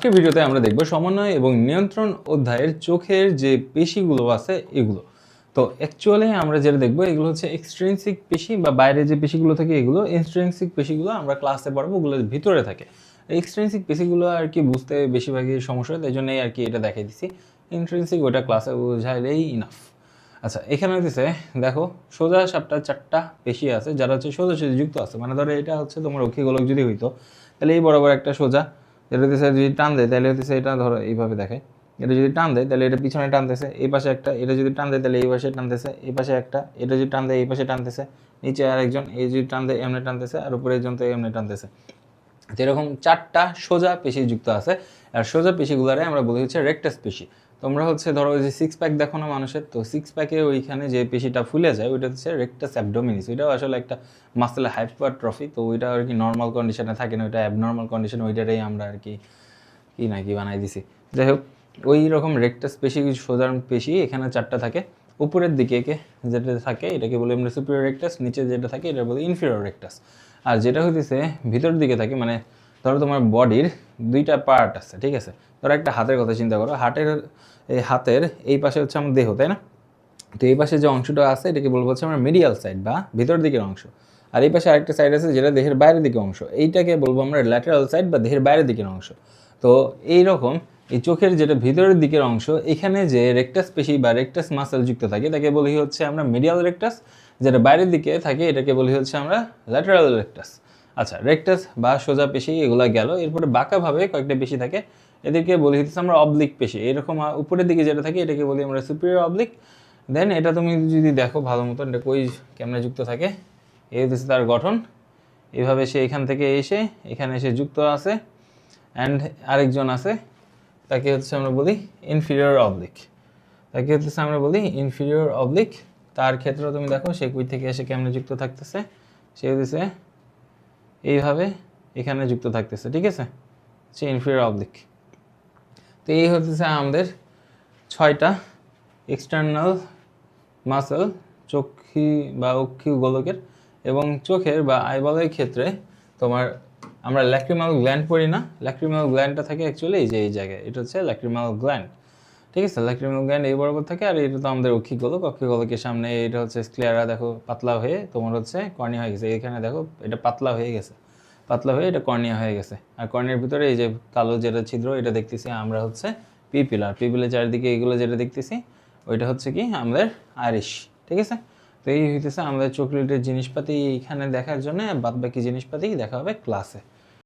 আজকের ভিডিওতে আমরা দেখব সমন্বয় এবং নিয়ন্ত্রণ অধ্যায়ের চোখের যে পেশিগুলো আছে এগুলো। তো অ্যাকচুয়ালি আমরা যেটা দেখব এগুলো হচ্ছে এক্সট্রিনসিক পেশি বা বাইরে যে পেশিগুলো থাকে এগুলো। ইন্ট্রিনসিক পেশিগুলো আমরা ক্লাসে পড়বো, ওগুলোর ভিতরে থাকে। এক্সট্রিনসিক পেশিগুলো আর কি বুঝতে বেশিরভাগই সমস্যা, তাই জন্যই আর কি এটা দেখাই দিছি। ইন্ট্রিনসিক ওটা ক্লাসে বোঝাইলেই ইনাফ। আচ্ছা, এখানে হচ্ছে দেখো সোজা সাপটা চারটা পেশি আছে যারা হচ্ছে সোজাসুজি যুক্ত আছে। মানে ধরো এটা হচ্ছে তোমার অক্ষিগোলক যদি হইতো তাহলে এই বরাবর একটা সোজা, এটা হচ্ছে যদি টান দেয় তাহলে হচ্ছে এটা ধরো এইভাবে দেখায়, এটা যদি টান দেয় তাহলে এটা পিছনে টানতেছে, এই পাশে একটা, এটা যদি টান দেয় তাহলে এই পাশে টানতেছে, এই পাশে একটা, এটা যদি টান দেয় এই পাশে টানতেছে, নিচে আরেকজন এই যদি টান দেয় এমনি টানতেছে, আর উপরে একজন তো এমনি টানতেছে। যেরকম চারটা সোজা পেশি যুক্ত আছে, আর সোজা পেশিগুলারে আমরা বলি হচ্ছে রেকটাস পেশি। তোমরা হচ্ছে ধরো ওই যে সিক্স প্যাক দেখো না মানুষের, তো সিক্স প্যাকে ওইখানে যে পেশিটা ফুলে যায় ওইটা হচ্ছে রেকটাস অ্যাবডোমিনিস। ওইটাও আসলে একটা মাসেল হাইপারট্রফি, তো ওইটা আর কি নর্মাল কন্ডিশনে থাকে না, ওইটা অ্যাবনর্মাল কন্ডিশনে, ওইটারই আমরা আর কি কি নাকি বানাই দিছি। যাই হোক, ওই রকম রেকটাস পেশি সোজা পেশি এখানে চারটা থাকে। উপরের দিকে যেটা থাকে এটাকে বলি আমরা সুপিরিয়র রেকটাস, নিচে যেটা থাকে এটা বলি ইনফিরিয়র রেকটাস। আর যেটা হইতেছে ভিতর দিকে থাকে, মানে ধরো তোমার বডির দুইটা পার্ট আছে, ঠিক আছে? ধরো একটা হাতের কথা চিন্তা করো, হাতের এই পাশে হচ্ছে আমার দেহ, তাই না? তো এই পাশে যে অংশটা আছে এটাকে বলবো হচ্ছে আমরা মিডিয়াল সাইড বা ভিতর দিকের অংশ। আর এই পাশে আরেকটা সাইড আছে যেটা দেহের বাইরের দিকের অংশ, এইটাকে বলবো আমরা ল্যাটারাল সাইড বা দেহের বাইরের দিকের অংশ। তো এইরকম এই চোখের যেটা ভিতরের দিকের অংশ, এখানে যে রেকটাস পেশি বা রেকটাস মাসেল যুক্ত থাকে তাকে বলি হচ্ছে আমরা মিডিয়াল রেকটাস, যেটা বাইরের দিকে থাকে এটাকে বলি হচ্ছে আমরা ল্যাটারাল রেকটাস। আচ্ছা, রেকটাস বা সোজা পেশি এগুলা গেল, এরপরে বাঁকাভাবে কয়েকটা পেশি থাকে, এদেরকে বলি হচ্ছে আমরা অবলিক পেশি। এরকম উপরের দিকে যেটা থাকে এটাকে বলি আমরা সুপিরিয়র অবলিক। দেন এটা তুমি যদি দেখো ভালো মতন এটা কই কেমনে যুক্ত থাকে, এই হচ্ছে তার গঠন। এইভাবে সে এখান থেকে এসে এখানে এসে যুক্ত আছে, অ্যান্ড আরেকজন আছে তাকে হচ্ছে আমরা বলি ইনফিরিয়র অবলিক। তাকে হচ্ছে আমরা বলি ইনফিরিয়র অবলিক। তার ক্ষেত্রে তুমি দেখো সে কই থেকে এসে কেমনে যুক্ত থাকতেছে, সে হচ্ছে এইভাবে এখানে যুক্ত থাকতেছে, ঠিক আছে? সে ইনফিরিয়র অবলিক। তো এই হচ্ছে আমাদের 6টা এক্সটার্নাল মাসেল চক্ষি বা অক্ষিগোলকের। এবং চোখের বা আইবলের ক্ষেত্রে তোমার আমরা ল্যাক্রিমাল গ্ল্যান্ড পড়ি না, ল্যাক্রিমাল গ্ল্যান্ডটা থাকে অ্যাকচুয়ালি এই যে এই জায়গায়, এটা হচ্ছে ল্যাক্রিমাল গ্ল্যান্ড, ঠিক আছে? ল্যাক্রিমাল গ্ল্যান্ড এই বরাবর থাকে, আর এটা তো আমাদের অক্ষিগোলক, অক্ষিগোলকের সামনে এটা হচ্ছে স্ক্লেরা, দেখো পাতলা হয়ে তোমার হচ্ছে কর্নিয়া হয়ে গেছে, এখানে দেখো এটা পাতলা হয়ে গেছে, পাতলা হয়ে এটা কর্নিয়া হয়ে গেছে। আর কর্নিয়ার ভিতরে এই যে কালো যেটা ছিদ্র এটা দেখতেছি আমরা হচ্ছে পিপিলার, পিপিলের চারিদিকে এগুলো যেটা দেখতেছি ওইটা হচ্ছে কি আমাদের আইরিশ, ঠিক আছে? তো এই হইতেছে আমাদের চোখ রিলেটেড জিনিসপাতি এইখানে দেখার জন্য, বাদ বাকি জিনিসপাতি দেখা হবে ক্লাসে।